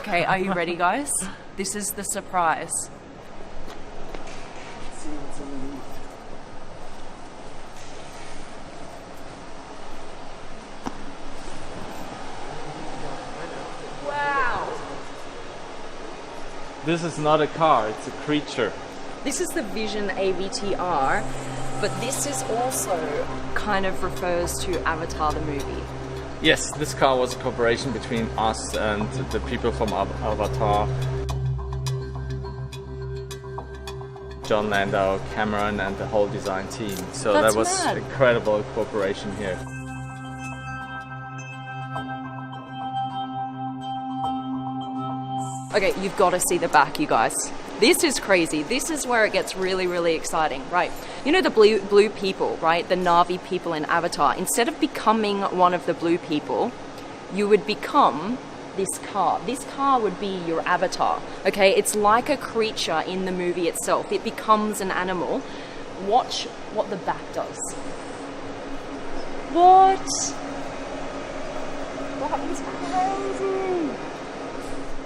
Okay, are you ready, guys? This is the surprise. Let's see what's underneath. Wow. This is not a car, it's a creature. This is the Vision AVTR, but this is also kind of refers to Avatar the movie. Yes, this car was a cooperation between us and the people from Avatar. John Landau, Cameron and the whole design team. So That's that was mad. incredible cooperation here. Okay, you've got to see the back, you guys. This is crazy. This is where it gets really, really exciting, right? You know the blue people, right? The Na'vi people in Avatar. Instead of becoming one of the blue people, you would become this car. This car would be your avatar, okay? It's like a creature in the movie itself. It becomes an animal. Watch what the back does. What? That is crazy.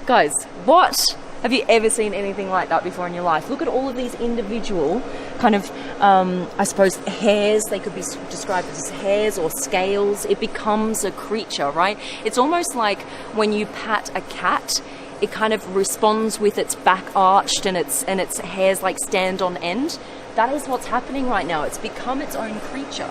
Guys, what? Have you ever seen anything like that before in your life? Look at all of these individual kind of, I suppose, hairs. They could be described as hairs or scales. It becomes a creature, right? It's almost like when you pat a cat, it kind of responds with its back arched and its hairs like stand on end. That is what's happening right now. It's become its own creature.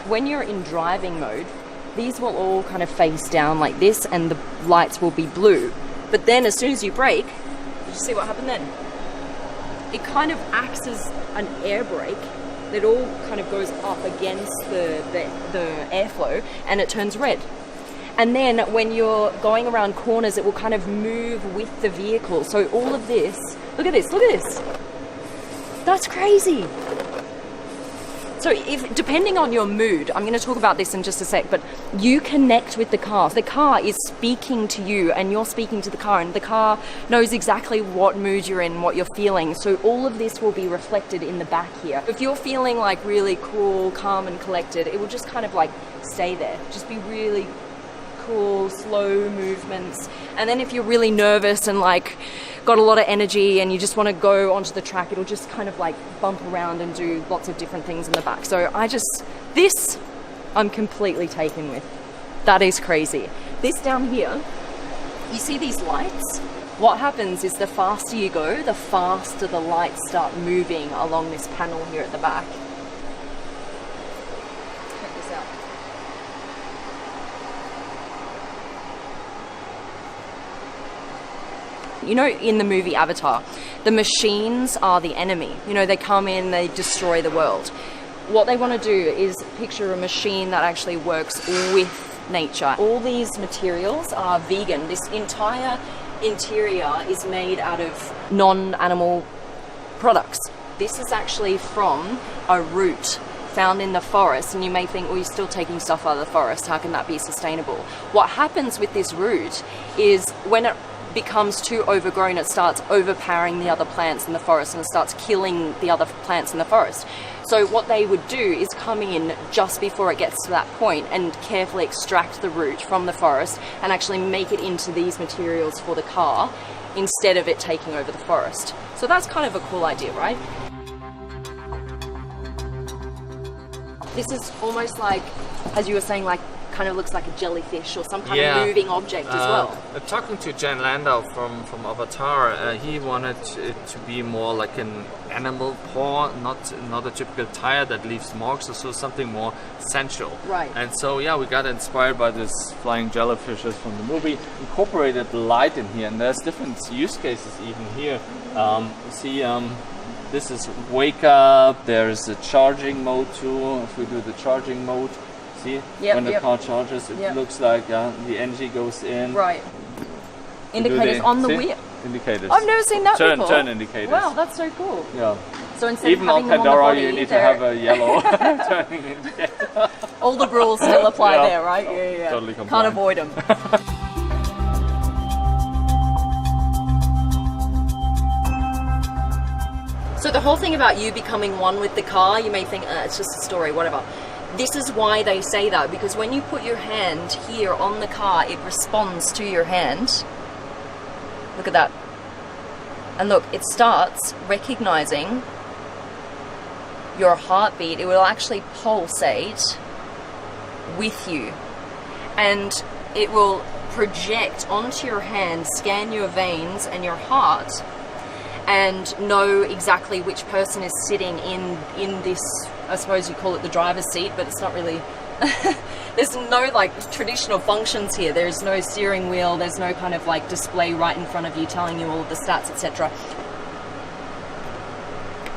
When you're in driving mode, these will all kind of face down like this and the lights will be blue. But then as soon as you brake, did you see what happened then? It kind of acts as an air brake that all kind of goes up against the airflow and it turns red. And then when you're going around corners, it will kind of move with the vehicle. So all of this, look at this, look at this. That's crazy. So if, depending on your mood, I'm going to talk about this in just a sec, but you connect with the car. The car is speaking to you and you're speaking to the car, and the car knows exactly what mood you're in, what you're feeling. So all of this will be reflected in the back here. If you're feeling like really cool, calm and collected, it will just kind of like stay there. Just be really cool, slow movements. And then if you're really nervous and like got a lot of energy and you just want to go onto the track, it'll just kind of like bump around and do lots of different things in the back. So this I'm completely taken with. That is crazy. This down here, you see these lights? What happens is the faster you go, the faster the lights start moving along this panel here at the back. Check this out. You know, in the movie Avatar, the machines are the enemy. You know, they come in, they destroy the world. What they want to do is picture a machine that actually works with nature. All these materials are vegan. This entire interior is made out of non-animal products. This is actually from a root found in the forest, and you may think, well, you're still taking stuff out of the forest. How can that be sustainable? What happens with this root is when it becomes too overgrown, it starts overpowering the other plants in the forest and it starts killing the other plants in the forest. So what they would do is come in just before it gets to that point and carefully extract the root from the forest and actually make it into these materials for the car instead of it taking over the forest. So that's kind of a cool idea, right? This is almost like, as you were saying, like kind of looks like a jellyfish or some kind of moving object as well. Talking to John Landau from Avatar, he wanted it to be more like an animal paw, not a typical tire that leaves marks, so something more sensual. Right. And so yeah, we got inspired by this flying jellyfishes from the movie, incorporated the light in here, and there's different use cases even here. This is wake up, there's a charging mode too. If we do the charging mode, see, when the car charges, it looks like the energy goes in. Right. Indicators on the wheel. Indicators. I've never seen that before. Turn indicators. Wow, that's so cool. Yeah. So instead even of having on them Pandora, on the body, you need to have a yellow turning indicator. All the rules still apply there, right? Yeah. Totally Can't compliant. avoid them. So the whole thing about you becoming one with the car, you may think, it's just a story, whatever. This is why they say that, because when you put your hand here on the car, it responds to your hand. Look at that. And look, it starts recognizing your heartbeat. It will actually pulsate with you. And it will project onto your hand, scan your veins and your heart, and know exactly which person is sitting in this, I suppose you call it the driver's seat, but it's not really. There's no like traditional functions here. There's no steering wheel, there's no kind of like display right in front of you telling you all of the stats, etc.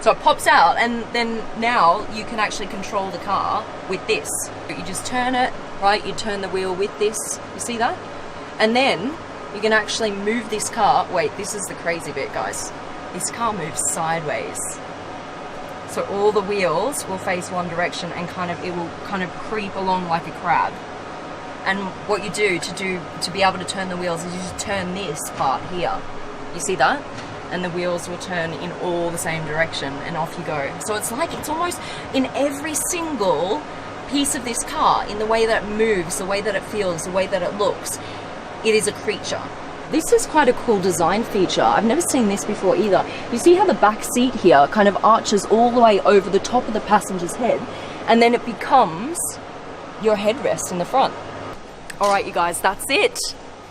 So it pops out, and then now you can actually control the car with this. You just turn it, right? You turn the wheel with this, you see that? And then you can actually move this car. Wait, this is the crazy bit, guys. This car moves sideways. So all the wheels will face one direction, and it will kind of creep along like a crab. And what you do to be able to turn the wheels is you just turn this part here. You see that? And the wheels will turn in all the same direction, and off you go. So it's like, it's almost in every single piece of this car, in the way that it moves, the way that it feels, the way that it looks, it is a creature. This is quite a cool design feature. I've never seen this before either. You see how the back seat here kind of arches all the way over the top of the passenger's head, and then it becomes your headrest in the front. All right, you guys, that's it.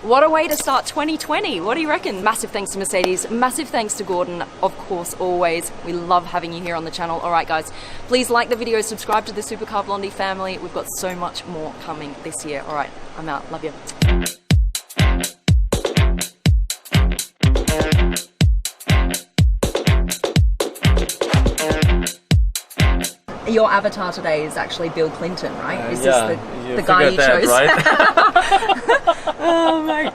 What a way to start 2020. What do you reckon? Massive thanks to Mercedes. Massive thanks to Gordon, of course, always. We love having you here on the channel. All right, guys, please like the video, subscribe to the Supercar Blondie family. We've got so much more coming this year. All right, I'm out. Love you. Your avatar today is actually Bill Clinton, right? Is yeah, this the guy you chose? Right? Oh, mate.